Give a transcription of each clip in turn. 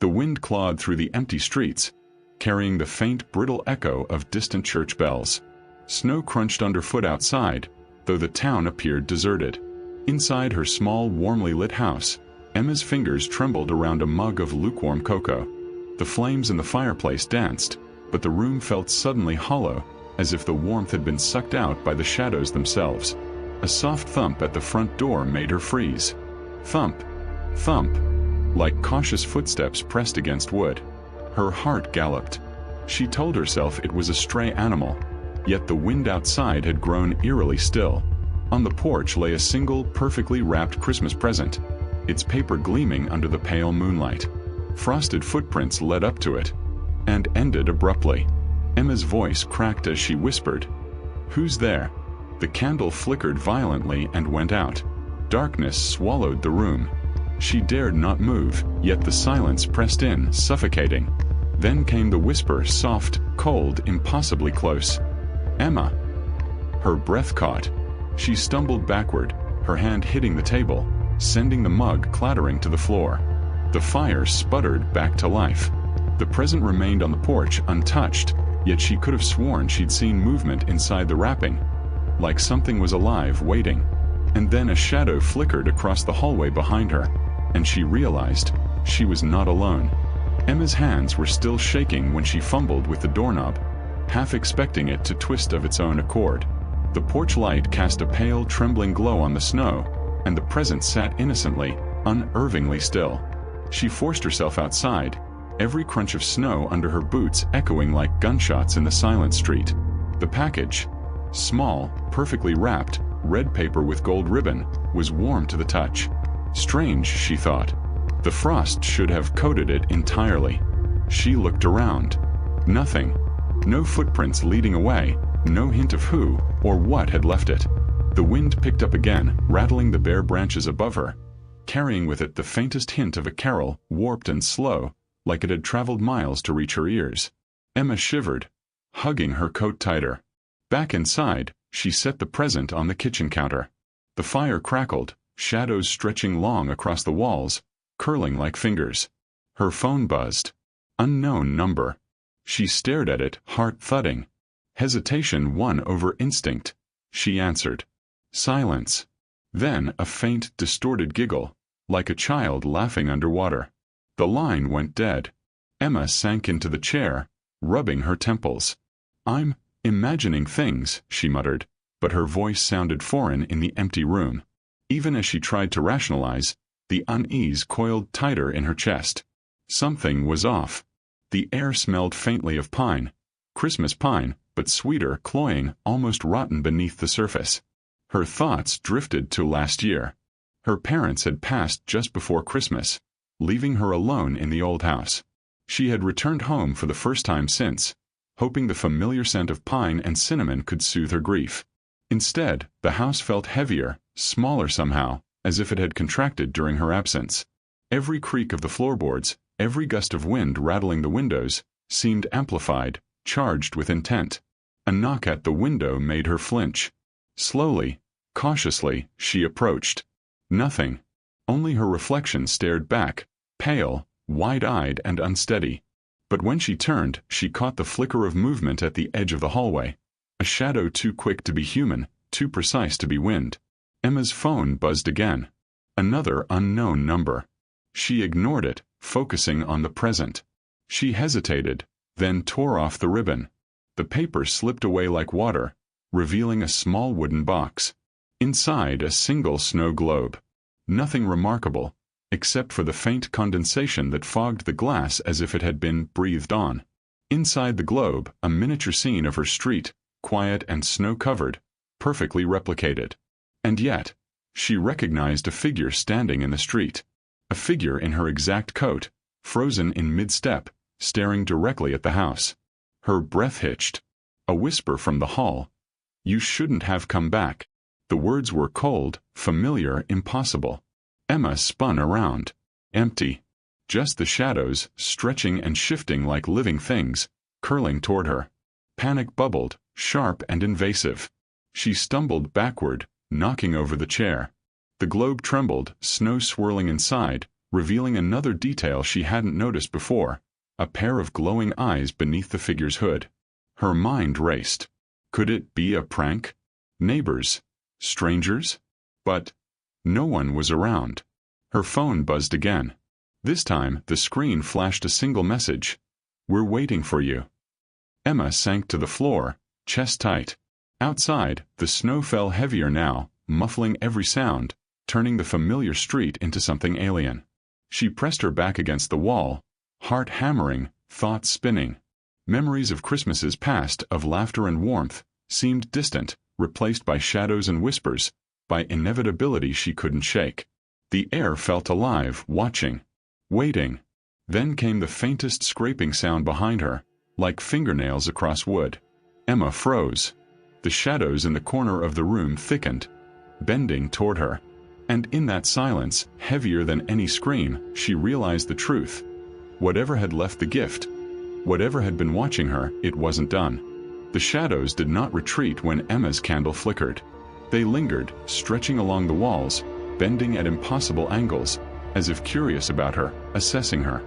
The wind clawed through the empty streets, carrying the faint, brittle echo of distant church bells. Snow crunched underfoot outside, though the town appeared deserted. Inside her small, warmly lit house, Emma's fingers trembled around a mug of lukewarm cocoa. The flames in the fireplace danced, but the room felt suddenly hollow, as if the warmth had been sucked out by the shadows themselves. A soft thump at the front door made her freeze. Thump, thump, like cautious footsteps pressed against wood. Her heart galloped. She told herself it was a stray animal, yet the wind outside had grown eerily still. On the porch lay a single, perfectly wrapped Christmas present, its paper gleaming under the pale moonlight. Frosted footprints led up to it, and ended abruptly. Emma's voice cracked as she whispered, "Who's there?" The candle flickered violently and went out. Darkness swallowed the room. She dared not move, yet the silence pressed in, suffocating. Then came the whisper, soft, cold, impossibly close. "Emma." Her breath caught. She stumbled backward, her hand hitting the table, sending the mug clattering to the floor. The fire sputtered back to life. The present remained on the porch, untouched, yet she could have sworn she'd seen movement inside the wrapping, like something was alive, waiting. And then a shadow flickered across the hallway behind her, and she realized she was not alone. Emma's hands were still shaking when she fumbled with the doorknob, half expecting it to twist of its own accord. The porch light cast a pale, trembling glow on the snow, and the present sat innocently, unnervingly still. She forced herself outside, every crunch of snow under her boots echoing like gunshots in the silent street. The package, small, perfectly wrapped, red paper with gold ribbon, was warm to the touch. Strange, she thought. The frost should have coated it entirely. She looked around. Nothing. No footprints leading away, no hint of who or what had left it. The wind picked up again, rattling the bare branches above her, carrying with it the faintest hint of a carol, warped and slow, like it had traveled miles to reach her ears. Emma shivered, hugging her coat tighter. Back inside, she set the present on the kitchen counter. The fire crackled, shadows stretching long across the walls, curling like fingers. Her phone buzzed. Unknown number. She stared at it, heart thudding. Hesitation won over instinct. She answered. Silence. Then a faint, distorted giggle, like a child laughing underwater. The line went dead. Emma sank into the chair, rubbing her temples. "I'm imagining things," she muttered, but her voice sounded foreign in the empty room. Even as she tried to rationalize, the unease coiled tighter in her chest. Something was off. The air smelled faintly of pine, Christmas pine, but sweeter, cloying, almost rotten beneath the surface. Her thoughts drifted to last year. Her parents had passed just before Christmas, leaving her alone in the old house. She had returned home for the first time since, hoping the familiar scent of pine and cinnamon could soothe her grief. Instead, the house felt heavier, smaller somehow, as if it had contracted during her absence. Every creak of the floorboards, every gust of wind rattling the windows, seemed amplified, charged with intent. A knock at the window made her flinch. Slowly, cautiously, she approached. Nothing. Only her reflection stared back, pale, wide-eyed and unsteady. But when she turned, she caught the flicker of movement at the edge of the hallway. A shadow too quick to be human, too precise to be wind. Emma's phone buzzed again. Another unknown number. She ignored it, focusing on the present. She hesitated, then tore off the ribbon. The paper slipped away like water, revealing a small wooden box. Inside, a single snow globe. Nothing remarkable, except for the faint condensation that fogged the glass as if it had been breathed on. Inside the globe, a miniature scene of her street, quiet and snow-covered, perfectly replicated. And yet, she recognized a figure standing in the street. A figure in her exact coat, frozen in mid-step, staring directly at the house. Her breath hitched. A whisper from the hall. "You shouldn't have come back." The words were cold, familiar, impossible. Emma spun around. Empty. Just the shadows, stretching and shifting like living things, curling toward her. Panic bubbled, sharp and invasive. She stumbled backward, knocking over the chair. The globe trembled, snow swirling inside, revealing another detail she hadn't noticed before, a pair of glowing eyes beneath the figure's hood. Her mind raced. Could it be a prank? Neighbors? Strangers? But no one was around. Her phone buzzed again. This time, the screen flashed a single message. "We're waiting for you." Emma sank to the floor, chest tight. Outside, the snow fell heavier now, muffling every sound, turning the familiar street into something alien. She pressed her back against the wall, heart hammering, thoughts spinning. Memories of Christmases past, of laughter and warmth, seemed distant, replaced by shadows and whispers, by inevitability she couldn't shake. The air felt alive, watching, waiting. Then came the faintest scraping sound behind her, like fingernails across wood. Emma froze. The shadows in the corner of the room thickened, bending toward her. And in that silence, heavier than any scream, she realized the truth. Whatever had left the gift, whatever had been watching her, it wasn't done. The shadows did not retreat when Emma's candle flickered. They lingered, stretching along the walls, bending at impossible angles, as if curious about her, assessing her.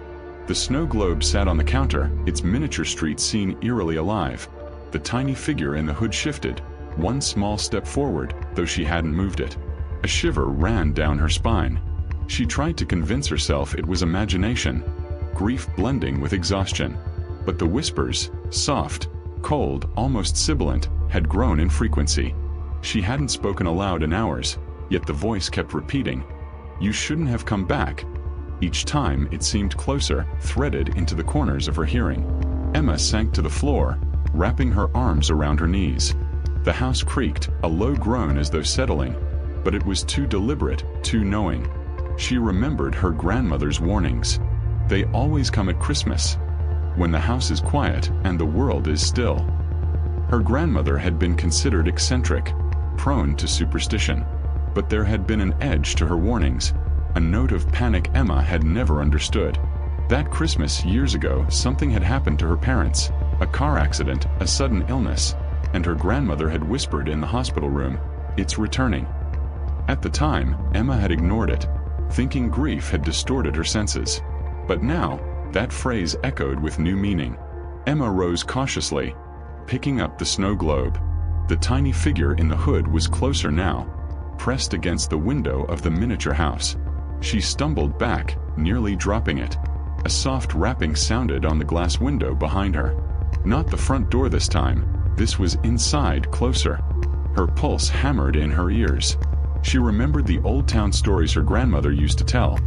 The snow globe sat on the counter, its miniature street scene eerily alive. The tiny figure in the hood shifted, one small step forward, though she hadn't moved it. A shiver ran down her spine. She tried to convince herself it was imagination, grief blending with exhaustion. But the whispers, soft, cold, almost sibilant, had grown in frequency. She hadn't spoken aloud in hours, yet the voice kept repeating, "You shouldn't have come back." Each time it seemed closer, threaded into the corners of her hearing. Emma sank to the floor, wrapping her arms around her knees. The house creaked, a low groan as though settling, but it was too deliberate, too knowing. She remembered her grandmother's warnings. They always come at Christmas, when the house is quiet and the world is still. Her grandmother had been considered eccentric, prone to superstition, but there had been an edge to her warnings, a note of panic Emma had never understood. That Christmas years ago, something had happened to her parents, a car accident, a sudden illness, and her grandmother had whispered in the hospital room, "It's returning." At the time, Emma had ignored it, thinking grief had distorted her senses. But now, that phrase echoed with new meaning. Emma rose cautiously, picking up the snow globe. The tiny figure in the hood was closer now, pressed against the window of the miniature house. She stumbled back, nearly dropping it. A soft rapping sounded on the glass window behind her. Not the front door this time, this was inside, closer. Her pulse hammered in her ears. She remembered the old town stories her grandmother used to tell.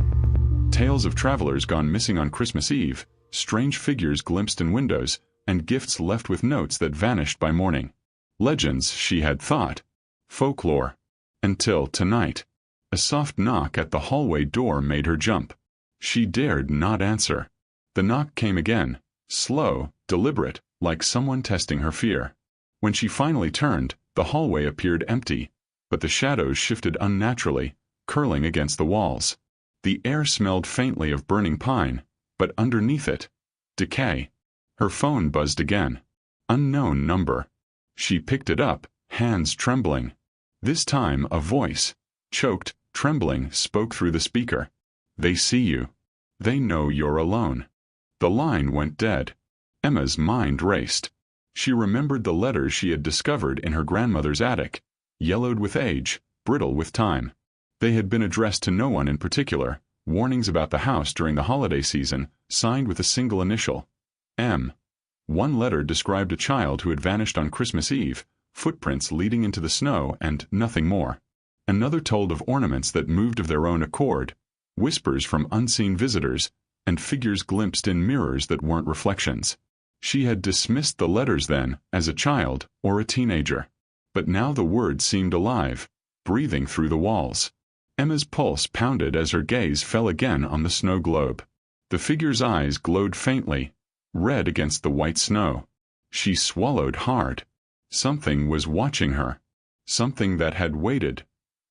Tales of travelers gone missing on Christmas Eve, strange figures glimpsed in windows, and gifts left with notes that vanished by morning. Legends, she had thought. Folklore. Until tonight. A soft knock at the hallway door made her jump. She dared not answer. The knock came again, slow, deliberate, like someone testing her fear. When she finally turned, the hallway appeared empty, but the shadows shifted unnaturally, curling against the walls. The air smelled faintly of burning pine, but underneath it, decay. Her phone buzzed again. Unknown number. She picked it up, hands trembling. This time a voice, choked, trembling, spoke through the speaker. "They see you. They know you're alone." The line went dead. Emma's mind raced. She remembered the letters she had discovered in her grandmother's attic, yellowed with age, brittle with time. They had been addressed to no one in particular, warnings about the house during the holiday season, signed with a single initial, M. One letter described a child who had vanished on Christmas Eve, footprints leading into the snow, and nothing more. Another told of ornaments that moved of their own accord, whispers from unseen visitors, and figures glimpsed in mirrors that weren't reflections. She had dismissed the letters then, as a child or a teenager. But now the words seemed alive, breathing through the walls. Emma's pulse pounded as her gaze fell again on the snow globe. The figure's eyes glowed faintly, red against the white snow. She swallowed hard. Something was watching her. Something that had waited.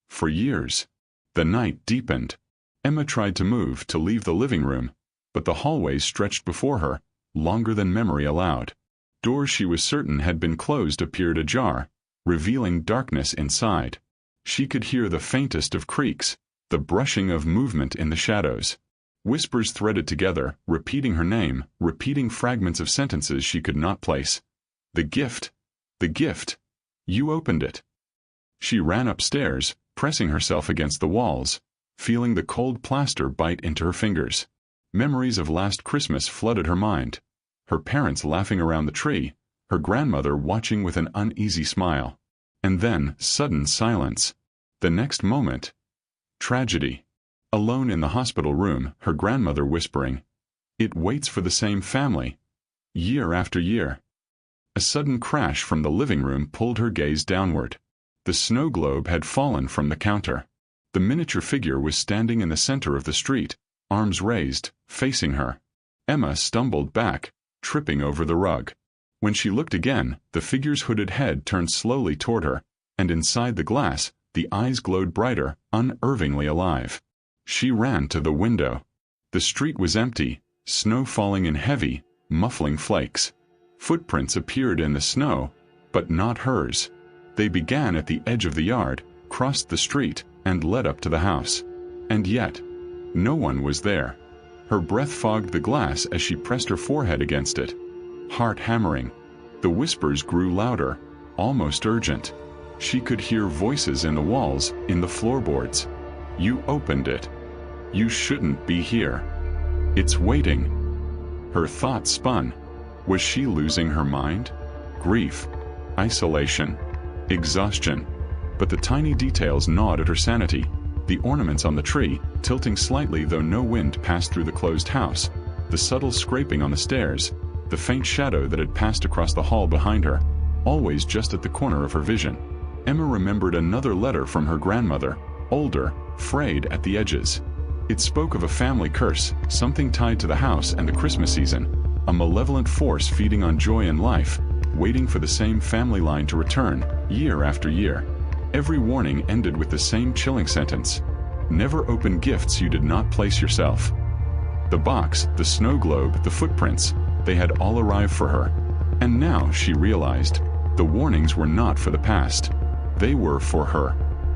For years. The night deepened. Emma tried to move, to leave the living room, but the hallway stretched before her, longer than memory allowed. Doors she was certain had been closed appeared ajar, revealing darkness inside. She could hear the faintest of creaks, the brushing of movement in the shadows. Whispers threaded together, repeating her name, repeating fragments of sentences she could not place. The gift. The gift. You opened it. She ran upstairs, pressing herself against the walls, feeling the cold plaster bite into her fingers. Memories of last Christmas flooded her mind. Her parents laughing around the tree, her grandmother watching with an uneasy smile. And then, sudden silence. The next moment, tragedy. Alone in the hospital room, her grandmother whispering, "It waits for the same family, year after year." A sudden crash from the living room pulled her gaze downward. The snow globe had fallen from the counter. The miniature figure was standing in the center of the street, arms raised, facing her. Emma stumbled back, tripping over the rug. When she looked again, the figure's hooded head turned slowly toward her, and inside the glass, the eyes glowed brighter, unervingly alive. She ran to the window. The street was empty, snow falling in heavy, muffling flakes. Footprints appeared in the snow, but not hers. They began at the edge of the yard, crossed the street, and led up to the house. And yet, no one was there. Her breath fogged the glass as she pressed her forehead against it. Heart hammering. The whispers grew louder, almost urgent. She could hear voices in the walls, in the floorboards. You opened it. You shouldn't be here. It's waiting. Her thoughts spun. Was she losing her mind? Grief, isolation, exhaustion. But the tiny details gnawed at her sanity. The ornaments on the tree, tilting slightly though no wind passed through the closed house, the subtle scraping on the stairs, the faint shadow that had passed across the hall behind her, always just at the corner of her vision. Emma remembered another letter from her grandmother, older, frayed at the edges. It spoke of a family curse, something tied to the house and the Christmas season, a malevolent force feeding on joy and life, waiting for the same family line to return, year after year. Every warning ended with the same chilling sentence: never open gifts you did not place yourself. The box, the snow globe, the footprints, they had all arrived for her. And now, she realized, the warnings were not for the past. They were for her.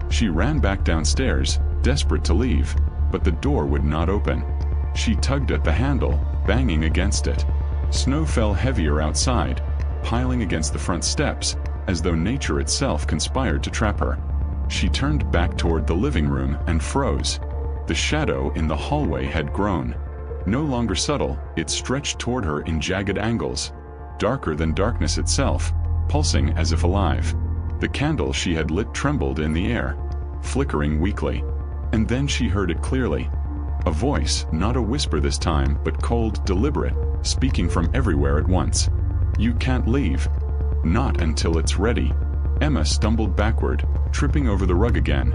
She ran back downstairs, desperate to leave, but the door would not open. She tugged at the handle, banging against it. Snow fell heavier outside, piling against the front steps, as though nature itself conspired to trap her. She turned back toward the living room and froze. The shadow in the hallway had grown. No longer subtle, it stretched toward her in jagged angles, darker than darkness itself, pulsing as if alive. The candle she had lit trembled in the air, flickering weakly. And then she heard it clearly. A voice, not a whisper this time, but cold, deliberate, speaking from everywhere at once. You can't leave. Not until it's ready. Emma stumbled backward, tripping over the rug again,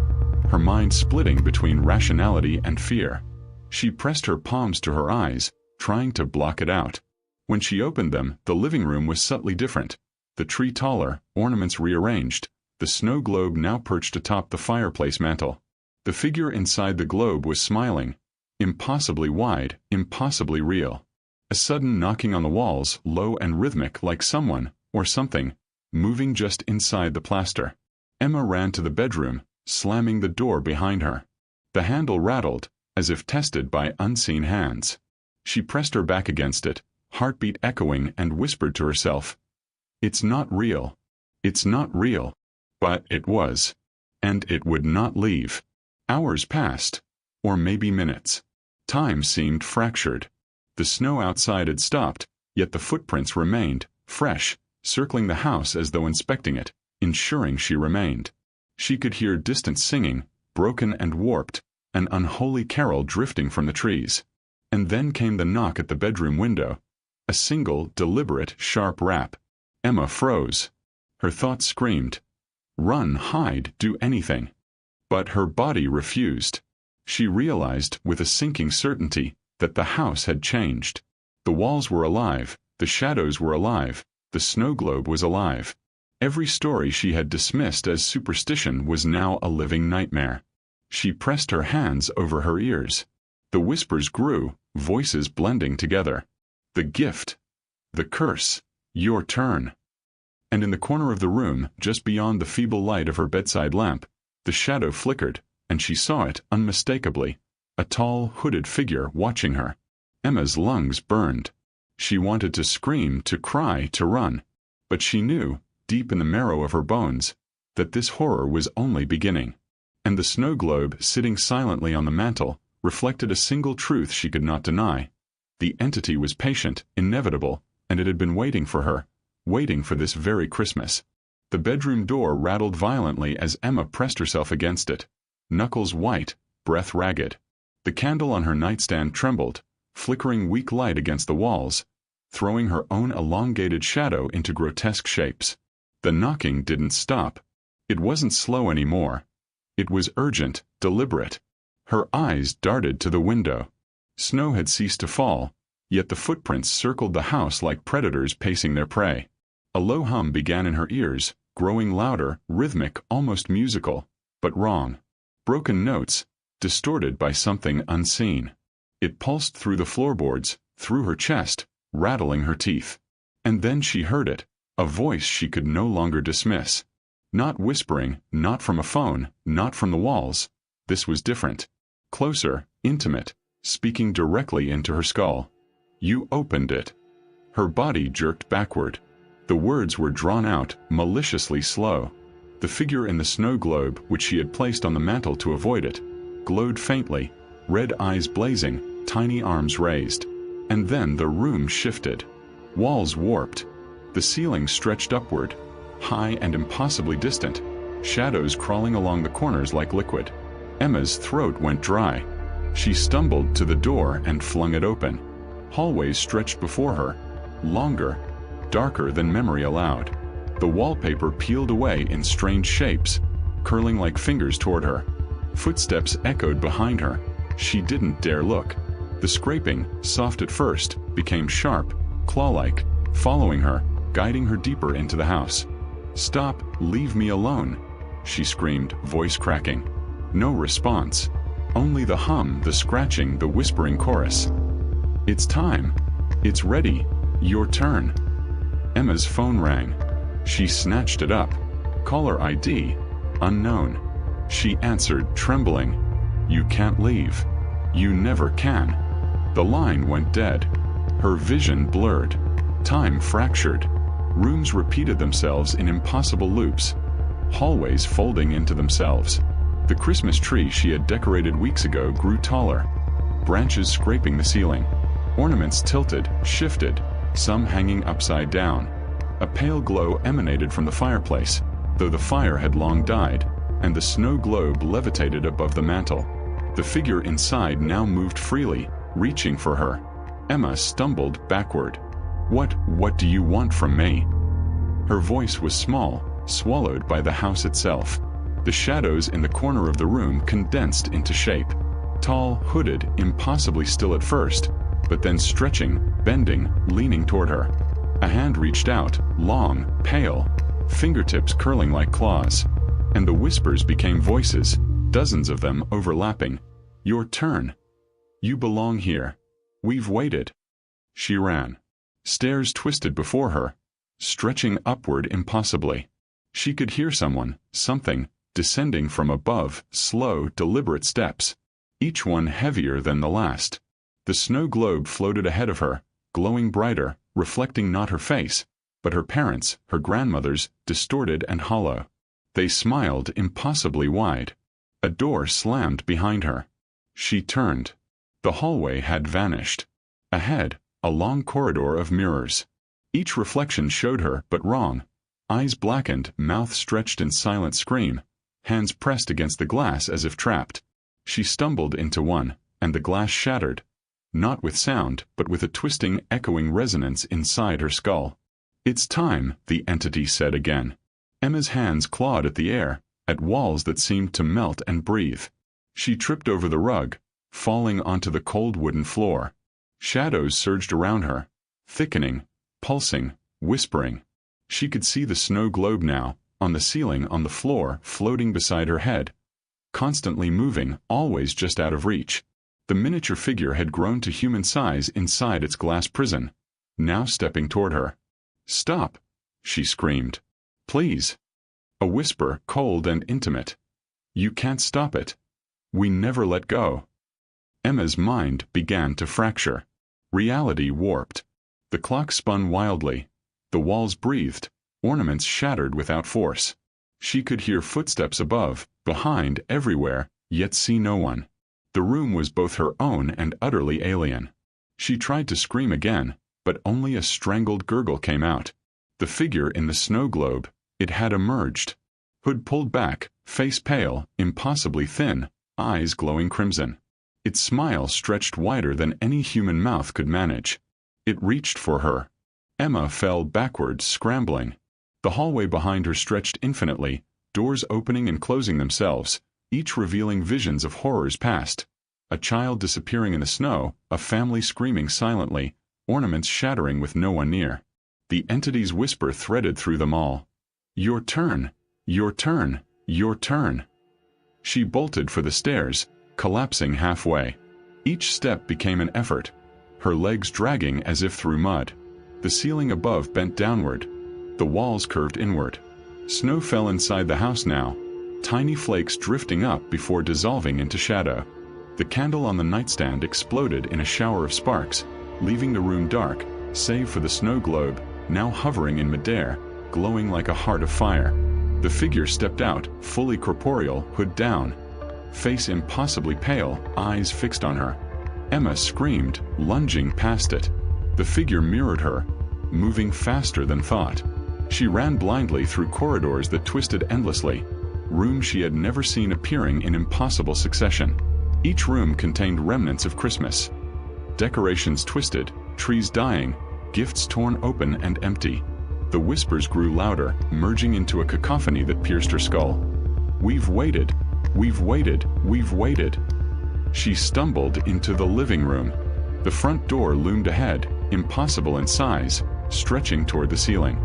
her mind splitting between rationality and fear. She pressed her palms to her eyes, trying to block it out. When she opened them, the living room was subtly different. The tree taller, ornaments rearranged, the snow globe now perched atop the fireplace mantel. The figure inside the globe was smiling, impossibly wide, impossibly real. A sudden knocking on the walls, low and rhythmic like someone, or something, moving just inside the plaster. Emma ran to the bedroom, slamming the door behind her. The handle rattled, as if tested by unseen hands. She pressed her back against it, heartbeat echoing, and whispered to herself, "It's not real. It's not real." But it was. And it would not leave. Hours passed, or maybe minutes. Time seemed fractured. The snow outside had stopped, yet the footprints remained, fresh, circling the house as though inspecting it, ensuring she remained. She could hear distant singing, broken and warped, an unholy carol drifting from the trees. And then came the knock at the bedroom window. A single, deliberate, sharp rap. Emma froze. Her thoughts screamed, "Run, hide, do anything." But her body refused. She realized, with a sinking certainty, that the house had changed. The walls were alive, the shadows were alive, the snow globe was alive. Every story she had dismissed as superstition was now a living nightmare. She pressed her hands over her ears. The whispers grew, voices blending together. The gift. The curse. Your turn. And in the corner of the room, just beyond the feeble light of her bedside lamp, the shadow flickered, and she saw it unmistakably. a tall, hooded figure watching her. Emma's lungs burned. She wanted to scream, to cry, to run. But she knew, deep in the marrow of her bones, that this horror was only beginning. And the snow globe, sitting silently on the mantel, reflected a single truth she could not deny. The entity was patient, inevitable, and it had been waiting for her, waiting for this very Christmas. The bedroom door rattled violently as Emma pressed herself against it, knuckles white, breath ragged. The candle on her nightstand trembled, flickering weak light against the walls, throwing her own elongated shadow into grotesque shapes. The knocking didn't stop. It wasn't slow anymore. It was urgent, deliberate. Her eyes darted to the window. Snow had ceased to fall, yet the footprints circled the house like predators pacing their prey. A low hum began in her ears, growing louder, rhythmic, almost musical, but wrong. Broken notes, distorted by something unseen. It pulsed through the floorboards, through her chest, rattling her teeth. And then she heard it, a voice she could no longer dismiss. Not whispering, not from a phone, not from the walls. This was different. Closer, intimate, speaking directly into her skull. "You opened it." Her body jerked backward. The words were drawn out, maliciously slow. The figure in the snow globe, which she had placed on the mantel to avoid it, glowed faintly, red eyes blazing, tiny arms raised. And then the room shifted. Walls warped. The ceiling stretched upward, high and impossibly distant, shadows crawling along the corners like liquid. Emma's throat went dry. She stumbled to the door and flung it open. Hallways stretched before her, longer, darker than memory allowed. The wallpaper peeled away in strange shapes, curling like fingers toward her. Footsteps echoed behind her. She didn't dare look. The scraping, soft at first, became sharp, claw-like, following her, guiding her deeper into the house. "Stop, leave me alone," she screamed, voice cracking. No response. Only the hum, the scratching, the whispering chorus. "It's time. It's ready. Your turn." Emma's phone rang. She snatched it up. Caller ID, unknown. She answered, trembling. "You can't leave. You never can." The line went dead. Her vision blurred. Time fractured. Rooms repeated themselves in impossible loops. Hallways folding into themselves. The Christmas tree she had decorated weeks ago grew taller. Branches scraping the ceiling. Ornaments tilted, shifted, some hanging upside down. A pale glow emanated from the fireplace, though the fire had long died, and the snow globe levitated above the mantel. The figure inside now moved freely, reaching for her. Emma stumbled backward. What do you want from me?" Her voice was small, swallowed by the house itself. The shadows in the corner of the room condensed into shape. Tall, hooded, impossibly still at first, but then stretching, bending, leaning toward her. A hand reached out, long, pale, fingertips curling like claws. And the whispers became voices, dozens of them overlapping. "Your turn. You belong here. We've waited." She ran. Stairs twisted before her, stretching upward impossibly. She could hear someone, something, descending from above, slow, deliberate steps, each one heavier than the last. The snow globe floated ahead of her, glowing brighter, reflecting not her face, but her parents', her grandmother's, distorted and hollow. They smiled impossibly wide. A door slammed behind her. She turned. The hallway had vanished. Ahead, a long corridor of mirrors. Each reflection showed her, but wrong. Eyes blackened, mouth stretched in silent scream, hands pressed against the glass as if trapped. She stumbled into one, and the glass shattered. Not with sound, but with a twisting, echoing resonance inside her skull. "It's time," the entity said again. Emma's hands clawed at the air, at walls that seemed to melt and breathe. She tripped over the rug, falling onto the cold wooden floor. Shadows surged around her, thickening, pulsing, whispering. She could see the snow globe now, on the ceiling, on the floor, floating beside her head. Constantly moving, always just out of reach. The miniature figure had grown to human size inside its glass prison, now stepping toward her. "Stop!" she screamed. "Please." A whisper, cold and intimate. "You can't stop it. We never let go." Emma's mind began to fracture. Reality warped. The clock spun wildly. The walls breathed, ornaments shattered without force. She could hear footsteps above, behind, everywhere, yet see no one. The room was both her own and utterly alien. She tried to scream again, but only a strangled gurgle came out. The figure in the snow globe, it had emerged. Hood pulled back, face pale, impossibly thin, eyes glowing crimson. Its smile stretched wider than any human mouth could manage. It reached for her. Emma fell backwards, scrambling. The hallway behind her stretched infinitely, doors opening and closing themselves, each revealing visions of horrors past. A child disappearing in the snow, a family screaming silently, ornaments shattering with no one near. The entity's whisper threaded through them all. "Your turn! Your turn! Your turn!" She bolted for the stairs, collapsing halfway. Each step became an effort, her legs dragging as if through mud. The ceiling above bent downward. The walls curved inward. Snow fell inside the house now, tiny flakes drifting up before dissolving into shadow. The candle on the nightstand exploded in a shower of sparks, leaving the room dark, save for the snow globe, now hovering in midair, glowing like a heart of fire. The figure stepped out, fully corporeal, hood down. Face impossibly pale, eyes fixed on her. Emma screamed, lunging past it. The figure mirrored her, moving faster than thought. She ran blindly through corridors that twisted endlessly, rooms she had never seen appearing in impossible succession. Each room contained remnants of Christmas. Decorations twisted, trees dying, gifts torn open and empty. The whispers grew louder, merging into a cacophony that pierced her skull. "We've waited. We've waited. We've waited." She stumbled into the living room. The front door loomed ahead, impossible in size, stretching toward the ceiling.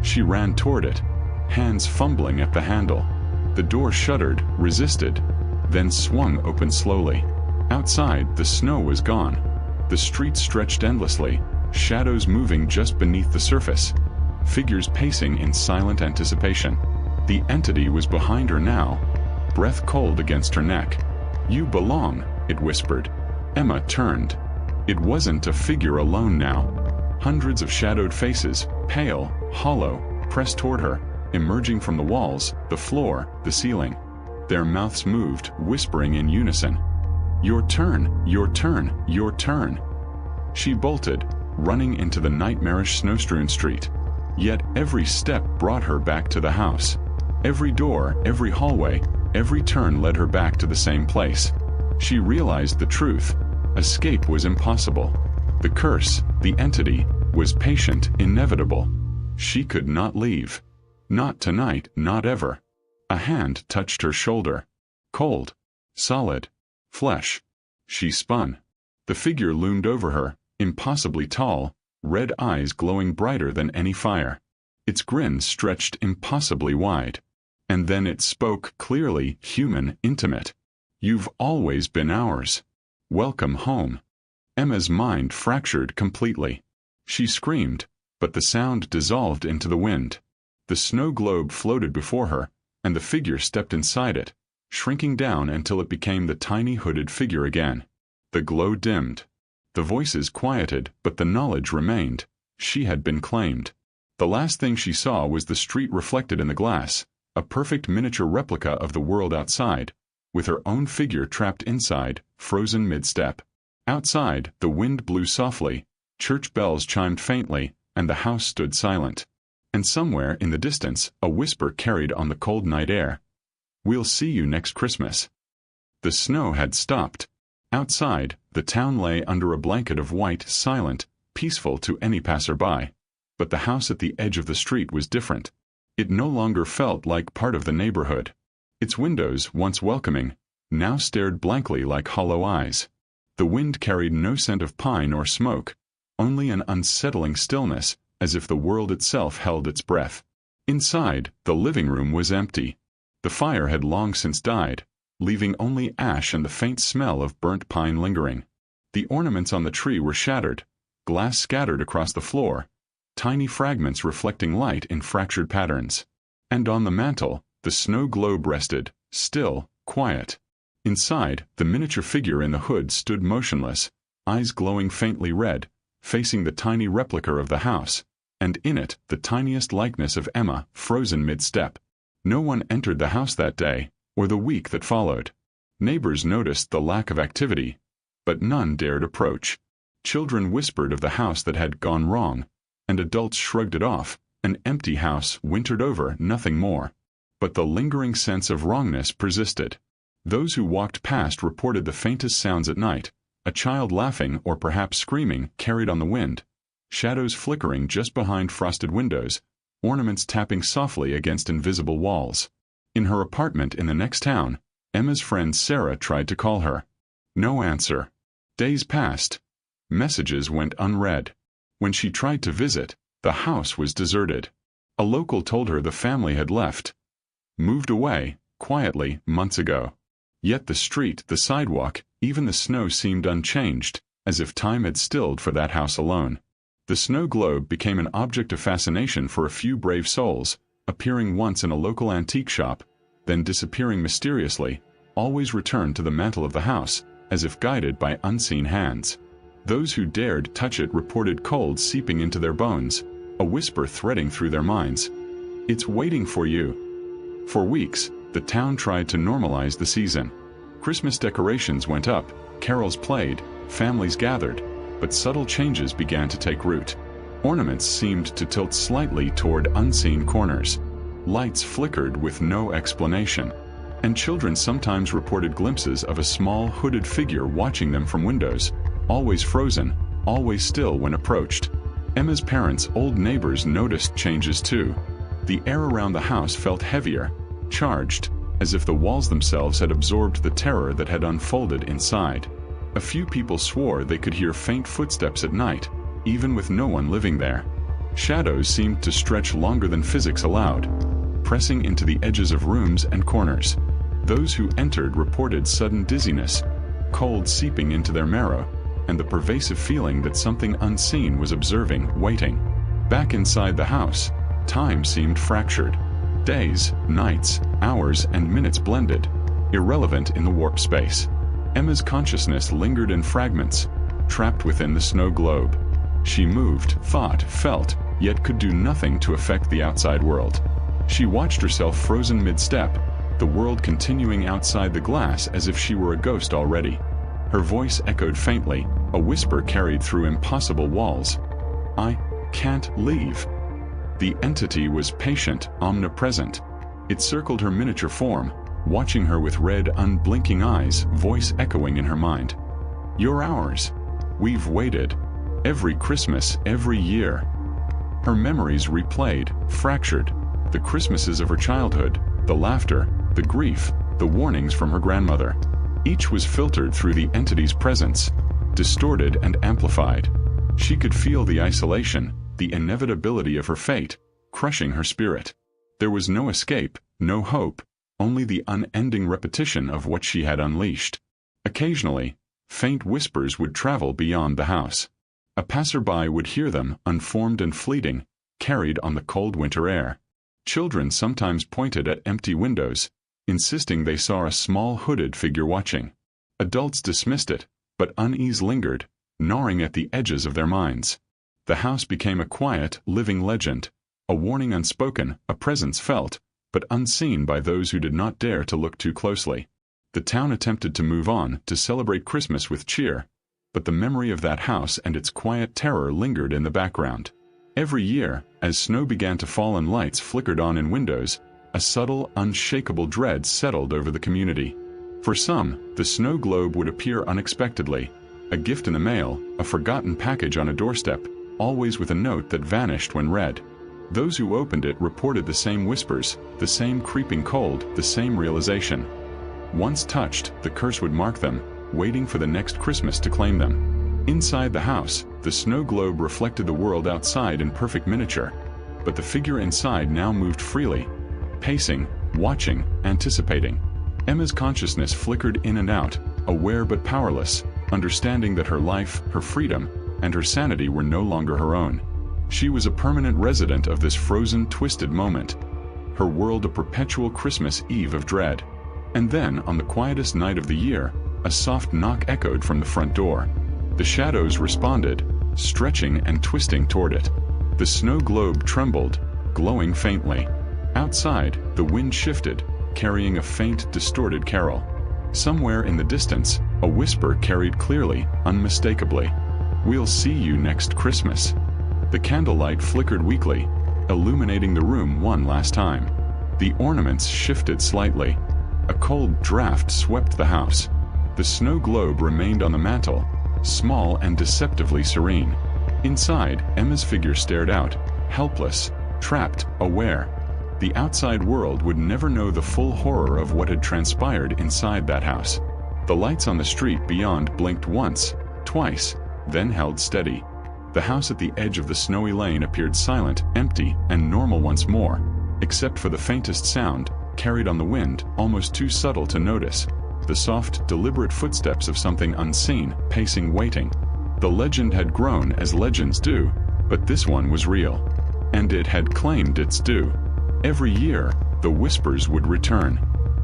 She ran toward it, hands fumbling at the handle. The door shuddered, resisted, then swung open slowly. Outside, the snow was gone. The street stretched endlessly, shadows moving just beneath the surface, figures pacing in silent anticipation. The entity was behind her now, breath cold against her neck. "You belong," it whispered. Emma turned. It wasn't a figure alone now. Hundreds of shadowed faces, pale, hollow, pressed toward her, emerging from the walls, the floor, the ceiling. Their mouths moved, whispering in unison. "Your turn, your turn, your turn." She bolted, running into the nightmarish snow-strewn street. Yet every step brought her back to the house. Every door, every hallway, every turn led her back to the same place. She realized the truth. Escape was impossible. The curse, the entity, was patient, inevitable. She could not leave. Not tonight, not ever. A hand touched her shoulder. Cold. Solid. Flesh. She spun. The figure loomed over her, impossibly tall, red eyes glowing brighter than any fire. Its grin stretched impossibly wide. And then it spoke clearly, human, intimate. "You've always been ours. Welcome home." Emma's mind fractured completely. She screamed, but the sound dissolved into the wind. The snow globe floated before her, and the figure stepped inside it, shrinking down until it became the tiny hooded figure again. The glow dimmed. The voices quieted, but the knowledge remained. She had been claimed. The last thing she saw was the street reflected in the glass, a perfect miniature replica of the world outside, with her own figure trapped inside, frozen mid-step. Outside, the wind blew softly, church bells chimed faintly, and the house stood silent. And somewhere in the distance, a whisper carried on the cold night air. "We'll see you next Christmas." The snow had stopped. Outside, the town lay under a blanket of white, silent, peaceful to any passerby. But the house at the edge of the street was different. It no longer felt like part of the neighborhood. Its windows, once welcoming, now stared blankly like hollow eyes. The wind carried no scent of pine or smoke, only an unsettling stillness, as if the world itself held its breath. Inside, the living room was empty. The fire had long since died, leaving only ash and the faint smell of burnt pine lingering. The ornaments on the tree were shattered, glass scattered across the floor, tiny fragments reflecting light in fractured patterns. And on the mantel, the snow globe rested, still, quiet. Inside, the miniature figure in the hood stood motionless, eyes glowing faintly red, facing the tiny replica of the house, and in it the tiniest likeness of Emma, frozen mid-step. No one entered the house that day, or the week that followed. Neighbors noticed the lack of activity, but none dared approach. Children whispered of the house that had gone wrong, and adults shrugged it off, an empty house wintered over, nothing more. But the lingering sense of wrongness persisted. Those who walked past reported the faintest sounds at night, a child laughing or perhaps screaming carried on the wind, shadows flickering just behind frosted windows, ornaments tapping softly against invisible walls. In her apartment in the next town, Emma's friend Sarah tried to call her. No answer. Days passed. Messages went unread. When she tried to visit, the house was deserted. A local told her the family had left, moved away, quietly, months ago. Yet the street, the sidewalk, even the snow seemed unchanged, as if time had stilled for that house alone. The snow globe became an object of fascination for a few brave souls, appearing once in a local antique shop, then disappearing mysteriously, always returned to the mantel of the house, as if guided by unseen hands. Those who dared touch it reported cold seeping into their bones, a whisper threading through their minds. "It's waiting for you." For weeks, the town tried to normalize the season. Christmas decorations went up, carols played, families gathered, but subtle changes began to take root. Ornaments seemed to tilt slightly toward unseen corners. Lights flickered with no explanation, and children sometimes reported glimpses of a small hooded figure watching them from windows, always frozen, always still when approached. Emma's parents' old neighbors noticed changes too. The air around the house felt heavier, charged, as if the walls themselves had absorbed the terror that had unfolded inside. A few people swore they could hear faint footsteps at night, even with no one living there. Shadows seemed to stretch longer than physics allowed, pressing into the edges of rooms and corners. Those who entered reported sudden dizziness, cold seeping into their marrow, and the pervasive feeling that something unseen was observing, waiting. Back inside the house, time seemed fractured. Days, nights, hours, and minutes blended, irrelevant in the warp space. Emma's consciousness lingered in fragments, trapped within the snow globe. She moved, thought, felt, yet could do nothing to affect the outside world. She watched herself frozen mid-step, the world continuing outside the glass as if she were a ghost already. Her voice echoed faintly, a whisper carried through impossible walls. "I can't leave." The entity was patient, omnipresent. It circled her miniature form, watching her with red, unblinking eyes, voice echoing in her mind. "You're ours. We've waited. Every Christmas, every year." Her memories replayed, fractured. The Christmases of her childhood, the laughter, the grief, the warnings from her grandmother. Each was filtered through the entity's presence, distorted and amplified. She could feel the isolation, the inevitability of her fate, crushing her spirit. There was no escape, no hope, only the unending repetition of what she had unleashed. Occasionally, faint whispers would travel beyond the house. A passerby would hear them, unformed and fleeting, carried on the cold winter air. Children sometimes pointed at empty windows, insisting they saw a small hooded figure watching. Adults dismissed it, but unease lingered, gnawing at the edges of their minds. The house became a quiet, living legend, a warning unspoken, a presence felt, but unseen by those who did not dare to look too closely. The town attempted to move on, to celebrate Christmas with cheer, but the memory of that house and its quiet terror lingered in the background. Every year, as snow began to fall and lights flickered on in windows, a subtle, unshakable dread settled over the community. For some, the snow globe would appear unexpectedly, a gift in the mail, a forgotten package on a doorstep, always with a note that vanished when read. Those who opened it reported the same whispers, the same creeping cold, the same realization. Once touched, the curse would mark them, waiting for the next Christmas to claim them. Inside the house, the snow globe reflected the world outside in perfect miniature, but the figure inside now moved freely, pacing, watching, anticipating. Emma's consciousness flickered in and out, aware but powerless, understanding that her life, her freedom, and her sanity were no longer her own. She was a permanent resident of this frozen, twisted moment, her world a perpetual Christmas Eve of dread. And then, on the quietest night of the year, a soft knock echoed from the front door. The shadows responded, stretching and twisting toward it. The snow globe trembled, glowing faintly. Outside, the wind shifted, carrying a faint, distorted carol. Somewhere in the distance, a whisper carried clearly, unmistakably, "We'll see you next Christmas." The candlelight flickered weakly, illuminating the room one last time. The ornaments shifted slightly. A cold draft swept the house. The snow globe remained on the mantel, small and deceptively serene. Inside, Emma's figure stared out, helpless, trapped, aware. The outside world would never know the full horror of what had transpired inside that house. The lights on the street beyond blinked once, twice, then held steady. The house at the edge of the snowy lane appeared silent, empty, and normal once more, except for the faintest sound, carried on the wind, almost too subtle to notice. The soft, deliberate footsteps of something unseen, pacing, waiting. The legend had grown as legends do, but this one was real. And it had claimed its due. Every year, the whispers would return.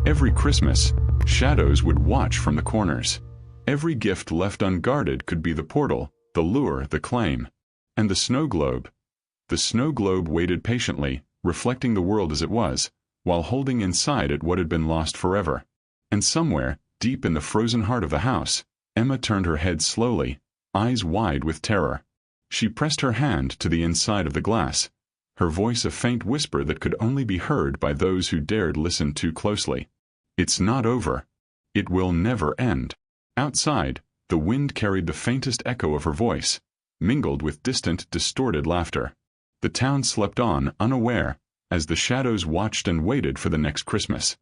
Every Christmas, shadows would watch from the corners. Every gift left unguarded could be the portal, the lure, the claim. And the snow globe? The snow globe waited patiently, reflecting the world as it was, while holding inside it what had been lost forever. And somewhere, deep in the frozen heart of the house, Emma turned her head slowly, eyes wide with terror. She pressed her hand to the inside of the glass, her voice a faint whisper that could only be heard by those who dared listen too closely. "It's not over. It will never end." Outside, the wind carried the faintest echo of her voice, mingled with distant, distorted laughter. The town slept on, unaware, as the shadows watched and waited for the next Christmas.